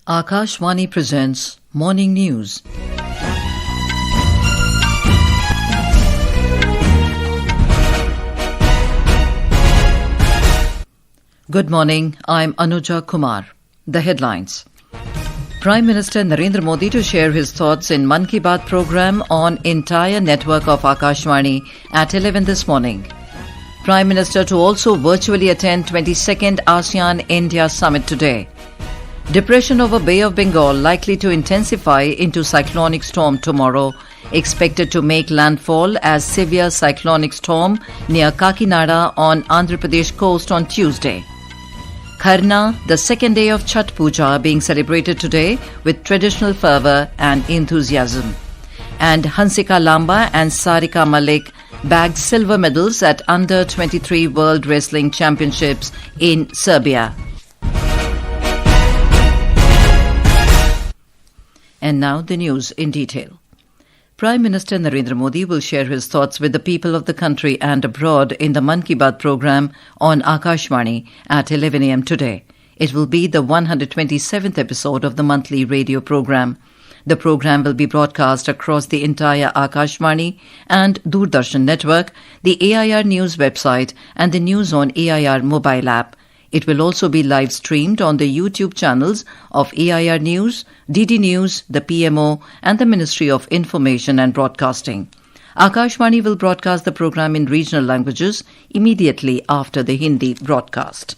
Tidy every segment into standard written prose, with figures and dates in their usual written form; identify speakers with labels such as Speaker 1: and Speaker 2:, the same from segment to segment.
Speaker 1: Akashvani presents Morning News. Good morning, I'm Anuja Kumar. The headlines. Prime Minister Narendra Modi to share his thoughts in Mann Ki Baat program on entire network of Akashvani at 11 this morning. Prime Minister to also virtually attend 22nd ASEAN-India Summit today. Depression over Bay of Bengal likely to intensify into cyclonic storm tomorrow, expected to make landfall as severe cyclonic storm near Kakinada on Andhra Pradesh coast on Tuesday. Kharna, the second day of Chhath Puja, being celebrated today with traditional fervour and enthusiasm. And Hansika, Lamba and Sarika, Malik bagged silver medals at Under 23 World Wrestling Championships in Serbia. And now the news in detail. Prime Minister Narendra Modi will share his thoughts with the people of the country and abroad in the Mann Ki Baat program on Akashvani at 11 a.m. today. It will be the 127th episode of the monthly radio program. The program will be broadcast across the entire Akashvani and Doordarshan network, the AIR News website and the News on AIR mobile app. It will also be live streamed on the YouTube channels of AIR News, DD News, the PMO and the Ministry of Information and Broadcasting. Akashvani will broadcast the program in regional languages immediately after the Hindi broadcast.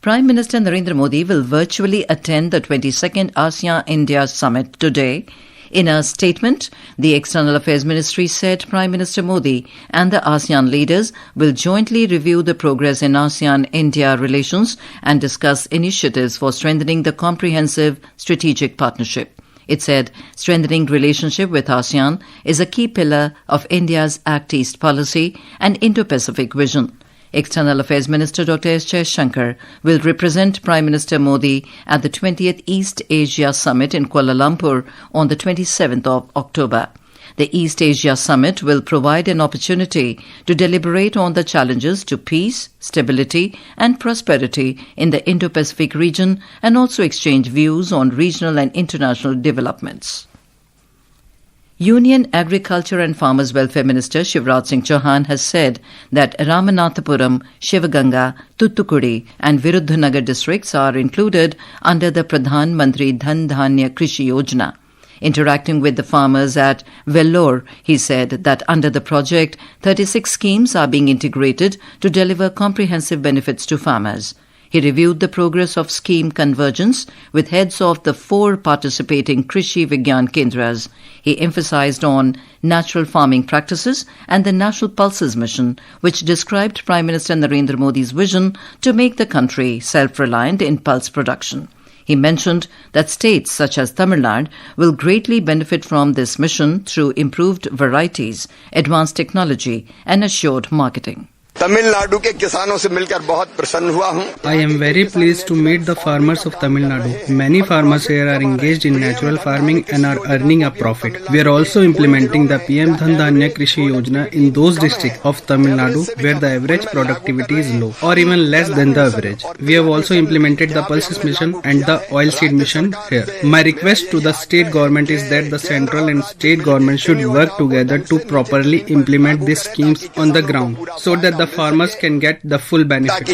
Speaker 1: Prime Minister Narendra Modi will virtually attend the 22nd ASEAN-India Summit today. In a statement, the External Affairs Ministry said Prime Minister Modi and the ASEAN leaders will jointly review the progress in ASEAN-India relations and discuss initiatives for strengthening the comprehensive strategic partnership. It said strengthening relationship with ASEAN is a key pillar of India's Act East policy and Indo-Pacific vision. External Affairs Minister Dr. S. Jaishankar will represent Prime Minister Modi at the 20th East Asia Summit in Kuala Lumpur on the 27th of October. The East Asia Summit will provide an opportunity to deliberate on the challenges to peace, stability and prosperity in the Indo-Pacific region and also exchange views on regional and international developments. Union Agriculture and Farmers Welfare Minister Shivraj Singh Chauhan has said that Ramanathapuram, Shivaganga, Thoothukudi and Viruddhanagar districts are included under the Pradhan Mantri Dhan Dhanya Krishi Yojana. Interacting with the farmers at Vellore, he said that under the project, 36 schemes are being integrated to deliver comprehensive benefits to farmers. He reviewed the progress of scheme convergence with heads of the 4 participating Krishi Vigyan Kendras. He emphasized on natural farming practices and the National Pulses Mission, which described Prime Minister Narendra Modi's vision to make the country self-reliant in pulse production. He mentioned that states such as Tamil Nadu will greatly benefit from this mission through improved varieties, advanced technology and assured marketing.
Speaker 2: Tamil Nadu के किसानों से मिलकर बहुत प्रसन्न हुआ हूं।
Speaker 3: I am very pleased to meet the farmers of Tamil Nadu. Many farmers here are engaged in natural farming and are earning a profit. We are also implementing the PM Dhan Dhanya Krishi Yojana in those districts of Tamil Nadu where the average productivity is low or even less than the average. We have also implemented the Pulses Mission and the Oilseed Mission here. My request to the state government is that the central and state government should work together to properly implement these schemes on the ground so that the farmers can get the full benefit.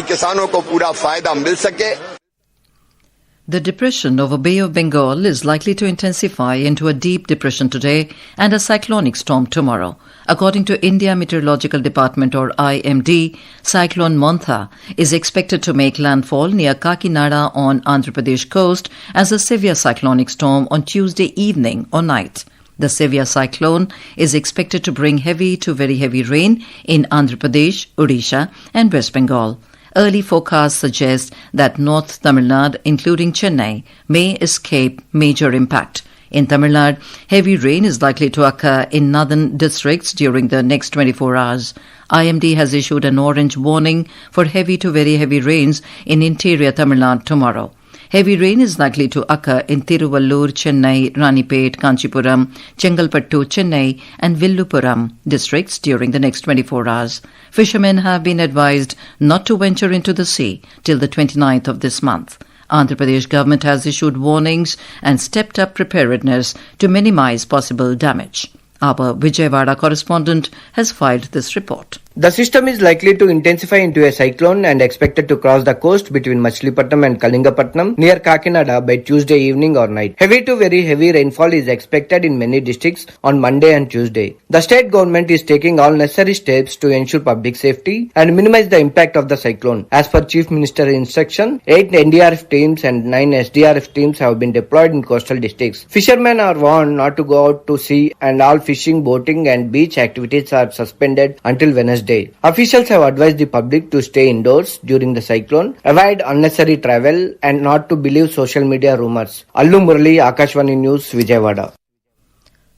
Speaker 1: The depression over Bay of Bengal is likely to intensify into a deep depression today and a cyclonic storm tomorrow. According to India Meteorological Department or IMD, Cyclone Montha is expected to make landfall near Kakinada on Andhra Pradesh coast as a severe cyclonic storm on Tuesday evening or night. The severe cyclone is expected to bring heavy to very heavy rain in Andhra Pradesh, Odisha and West Bengal. Early forecasts suggest that North Tamil Nadu, including Chennai, may escape major impact. In Tamil Nadu, heavy rain is likely to occur in northern districts during the next 24 hours. IMD has issued an orange warning for heavy to very heavy rains in interior Tamil Nadu tomorrow. Heavy rain is likely to occur in Tiruvallur, Chennai, Ranipet, Kanchipuram, Chengalpattu, Chennai and Villupuram districts during the next 24 hours. Fishermen have been advised not to venture into the sea till the 29th of this month. Andhra Pradesh government has issued warnings and stepped up preparedness to minimize possible damage. Our Vijayawada correspondent has filed this report.
Speaker 4: The system is likely to intensify into a cyclone and expected to cross the coast between Machilipatnam and Kalingapatnam near Kakinada by Tuesday evening or night. Heavy to very heavy rainfall is expected in many districts on Monday and Tuesday. The state government is taking all necessary steps to ensure public safety and minimize the impact of the cyclone. As per Chief Minister's instruction, 8 NDRF teams and 9 SDRF teams have been deployed in coastal districts. Fishermen are warned not to go out to sea and all fishing, boating and beach activities are suspended until Wednesday. Officials have advised the public to stay indoors during the cyclone, avoid unnecessary travel and not to believe social media rumors. Allu Murali, Akashvani News, Vijayawada.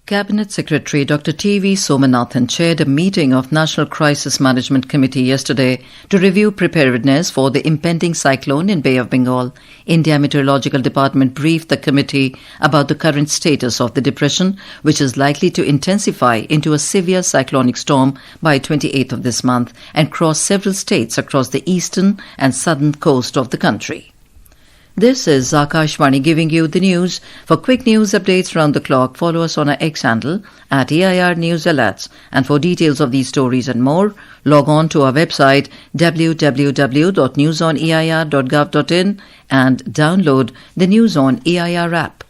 Speaker 1: Cabinet Secretary Dr. T.V. Somanathan chaired a meeting of National Crisis Management Committee yesterday to review preparedness for the impending cyclone in Bay of Bengal. India Meteorological Department briefed the committee about the current status of the depression, which is likely to intensify into a severe cyclonic storm by 28th of this month and cross several states across the eastern and southern coast of the country. This is Akashvani giving you the news. For quick news updates round the clock, follow us on our X handle at AIR News Alerts. And for details of these stories and more, log on to our website www.newsoneir.gov.in and download the News on EIR app.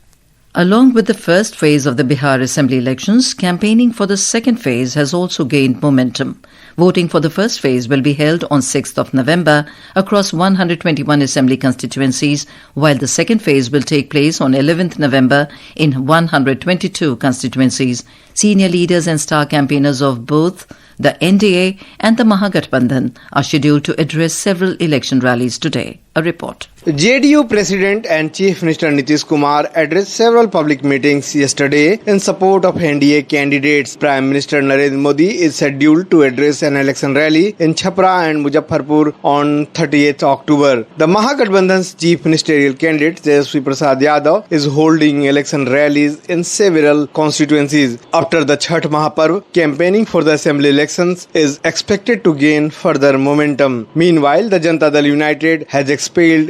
Speaker 1: Along with the first phase of the Bihar Assembly elections, campaigning for the second phase has also gained momentum. Voting for the first phase will be held on 6th of November across 121 Assembly constituencies, while the second phase will take place on 11th November in 122 constituencies. Senior leaders and star campaigners of both the NDA and the Mahagathbandhan are scheduled to address several election rallies today. A report.
Speaker 5: JDU President and Chief Minister Nitish Kumar addressed several public meetings yesterday in support of NDA candidates. Prime Minister Narendra Modi is scheduled to address an election rally in Chhapra and Muzaffarpur on 30th October. The Mahagathbandhan's Chief Ministerial candidate Tejaswi Prasad Yadav is holding election rallies in several constituencies. After the Chhath Mahaparv, campaigning for the assembly elections is expected to gain further momentum. Meanwhile, the Janata Dal United has expelled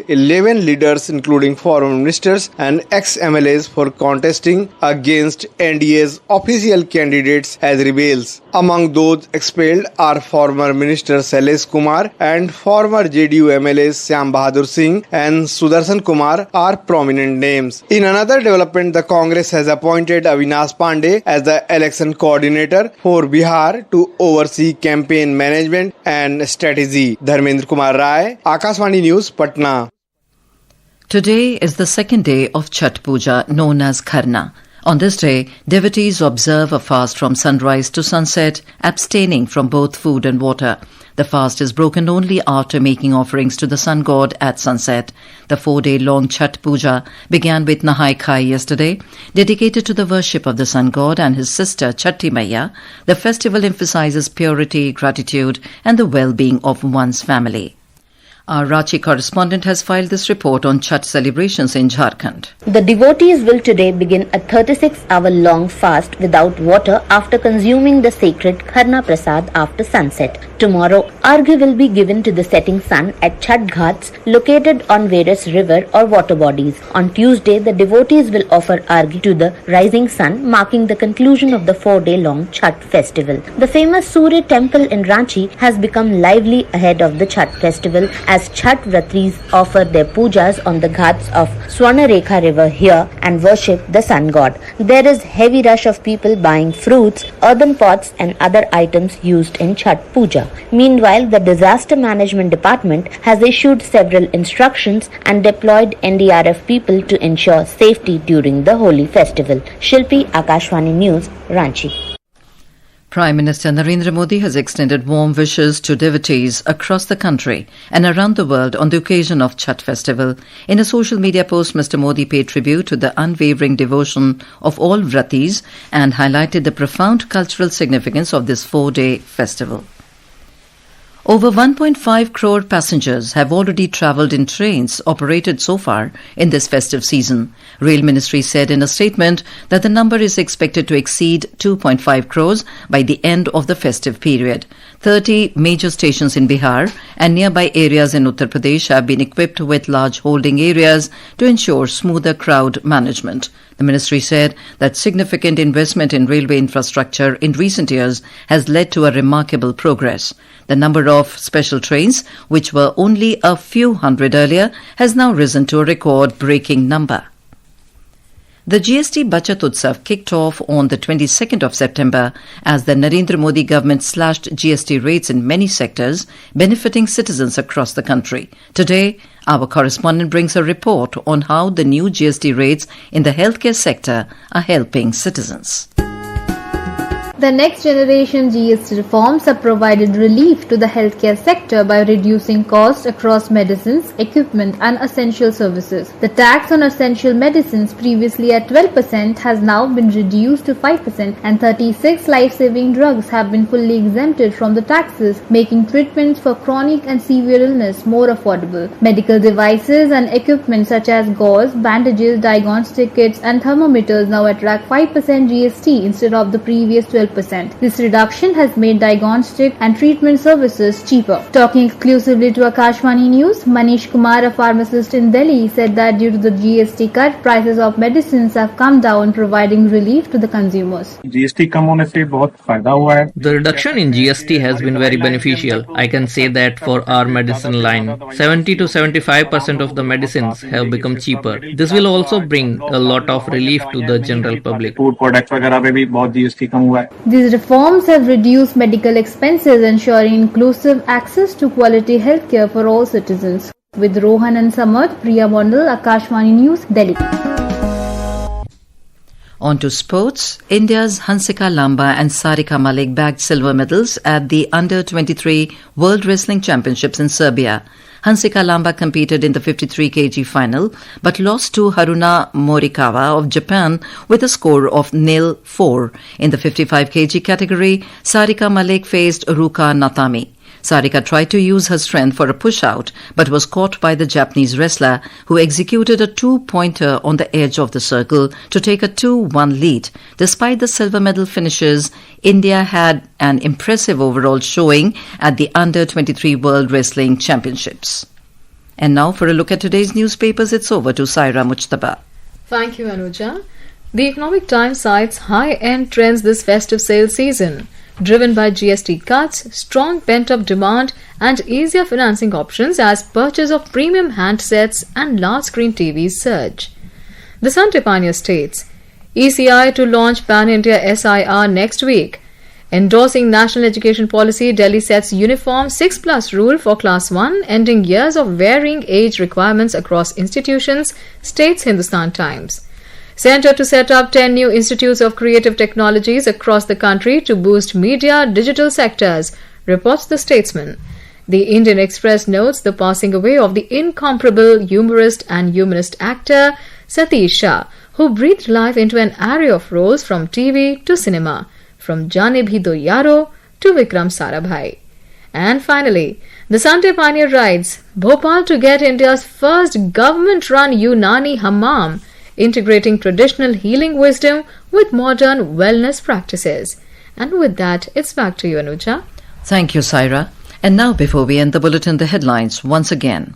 Speaker 5: 11 leaders including foreign ministers and ex-MLAs for contesting against NDA's official candidates as rebels. Among those expelled are former Minister Shailesh Kumar and former JDU MLAs Syam Bahadur Singh and Sudarshan Kumar are prominent names. In another development, the Congress has appointed Avinash Pandey as the election coordinator for Bihar to oversee campaign management and strategy. Dharmendra Kumar Rai, Akashvani News, Patna.
Speaker 1: Today is the second day of Chhath Puja, known as Kharna. On this day, devotees observe a fast from sunrise to sunset, abstaining from both food and water. The fast is broken only after making offerings to the sun god at sunset. The 4-day-long Chhath Puja began with Nahai Khai yesterday. Dedicated to the worship of the sun god and his sister Chhathi Maiya, the festival emphasizes purity, gratitude and the well-being of one's family. Our Ranchi correspondent has filed this report on Chhath celebrations in Jharkhand.
Speaker 6: The devotees will today begin a 36-hour-long fast without water after consuming the sacred Kharna Prasad after sunset. Tomorrow, Argha will be given to the setting sun at Chhath Ghats located on various river or water bodies. On Tuesday, the devotees will offer Argha to the rising sun, marking the conclusion of the 4-day-long Chhath festival. The famous Surya temple in Ranchi has become lively ahead of the Chhath festival as Chhath Vratris offer their pujas on the ghats of Swarnarekha river here and worship the sun god. There is heavy rush of people buying fruits, earthen pots and other items used in Chhath Puja. Meanwhile, the Disaster Management Department has issued several instructions and deployed NDRF people to ensure safety during the holy festival. Shilpi, Akashvani News, Ranchi.
Speaker 1: Prime Minister Narendra Modi has extended warm wishes to devotees across the country and around the world on the occasion of Chhath festival. In a social media post, Mr. Modi paid tribute to the unwavering devotion of all Vratis and highlighted the profound cultural significance of this 4-day festival. Over 1.5 crore passengers have already travelled in trains operated so far in this festive season. Rail Ministry said in a statement that the number is expected to exceed 2.5 crores by the end of the festive period. 30 major stations in Bihar and nearby areas in Uttar Pradesh have been equipped with large holding areas to ensure smoother crowd management. The ministry said that significant investment in railway infrastructure in recent years has led to a remarkable progress. The number of special trains, which were only a few hundred earlier, has now risen to a record-breaking number. The GST Bachat Utsav kicked off on the 22nd of September as the Narendra Modi government slashed GST rates in many sectors, benefiting citizens across the country. Today, our correspondent brings a report on how the new GST rates in the healthcare sector are helping citizens.
Speaker 7: The next generation GST reforms have provided relief to the healthcare sector by reducing costs across medicines, equipment and essential services. The tax on essential medicines, previously at 12%, has now been reduced to 5% and 36 life-saving drugs have been fully exempted from the taxes, making treatments for chronic and severe illness more affordable. Medical devices and equipment such as gauze, bandages, diagnostic kits and thermometers now attract 5% GST instead of the previous 12%. This reduction has made diagnostic and treatment services cheaper. Talking exclusively to Akashvani News, Manish Kumar, a pharmacist in Delhi, said that due to the GST cut, prices of medicines have come down, providing relief to the consumers.
Speaker 8: GST कम होने से बहुत फायदा हुआ है.
Speaker 9: The reduction in GST has been very beneficial. I can say that for our medicine line, 70 to 75% of the medicines have become cheaper. This will also bring a lot of relief to the general public.
Speaker 8: Food products वगैरह पे भी बहुत GST कम हुआ है.
Speaker 7: These reforms have reduced medical expenses, ensuring inclusive access to quality healthcare for all citizens. With Rohan and Samarth, Priya Mondal, Akashvani News, Delhi.
Speaker 1: On to sports. India's Hansika, Lamba and Sarika Malik bagged silver medals at the Under-23 World Wrestling Championships in Serbia. Hansika Lamba competed in the 53 kg final but lost to Haruna Morikawa of Japan with a score of 0-4. In the 55 kg category, Sarika Malik faced Ruka Natami. Sarika tried to use her strength for a push-out but was caught by the Japanese wrestler who executed a two-pointer on the edge of the circle to take a 2-1 lead. Despite the silver medal finishes, India had an impressive overall showing at the Under-23 World Wrestling Championships. And now for a look at today's newspapers, it's over to Saira Mujtaba.
Speaker 10: Thank you, Anuja. The Economic Times cites high-end trends this festive sale season, driven by GST cuts, strong pent-up demand and easier financing options as purchase of premium handsets and large-screen TVs surge. The Sunday Pioneer states, ECI to launch Pan-India SIR next week. Endorsing national education policy, Delhi sets uniform 6+ rule for Class 1, ending years of varying age requirements across institutions, states Hindustan Times. Centre to set up 10 new institutes of creative technologies across the country to boost media, digital sectors, reports the Statesman. The Indian Express notes the passing away of the incomparable humorist and humanist actor Satish Shah, who breathed life into an array of roles from TV to cinema, from Jaane Bhi Do Yaro to Vikram Sarabhai. And finally, the Sunday Pioneer writes, Bhopal to get India's first government-run Unani Hammam, integrating traditional healing wisdom with modern wellness practices. And with that, it's back to you, Anuja.
Speaker 1: Thank you, Saira. And now, before we end the bulletin, the headlines once again.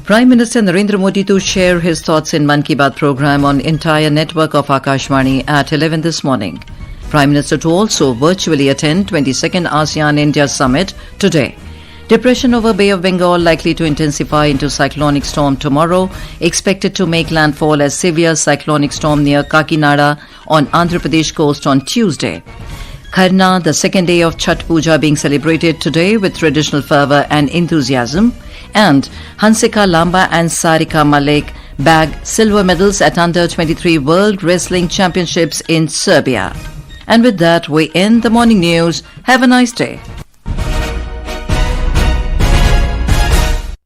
Speaker 1: Prime Minister Narendra Modi to share his thoughts in Mann Ki Baat program on entire network of Akashvani at 11 this morning. Prime Minister to also virtually attend 22nd ASEAN-India Summit today. Depression over Bay of Bengal likely to intensify into cyclonic storm tomorrow, expected to make landfall as severe cyclonic storm near Kakinada on Andhra Pradesh coast on Tuesday. Kharna, the second day of Chhath Puja being celebrated today with traditional fervour and enthusiasm. And Hansika, Lamba and Sarika Malik bag silver medals at Under-23 World Wrestling Championships in Serbia. And with that, we end the morning news. Have a nice day.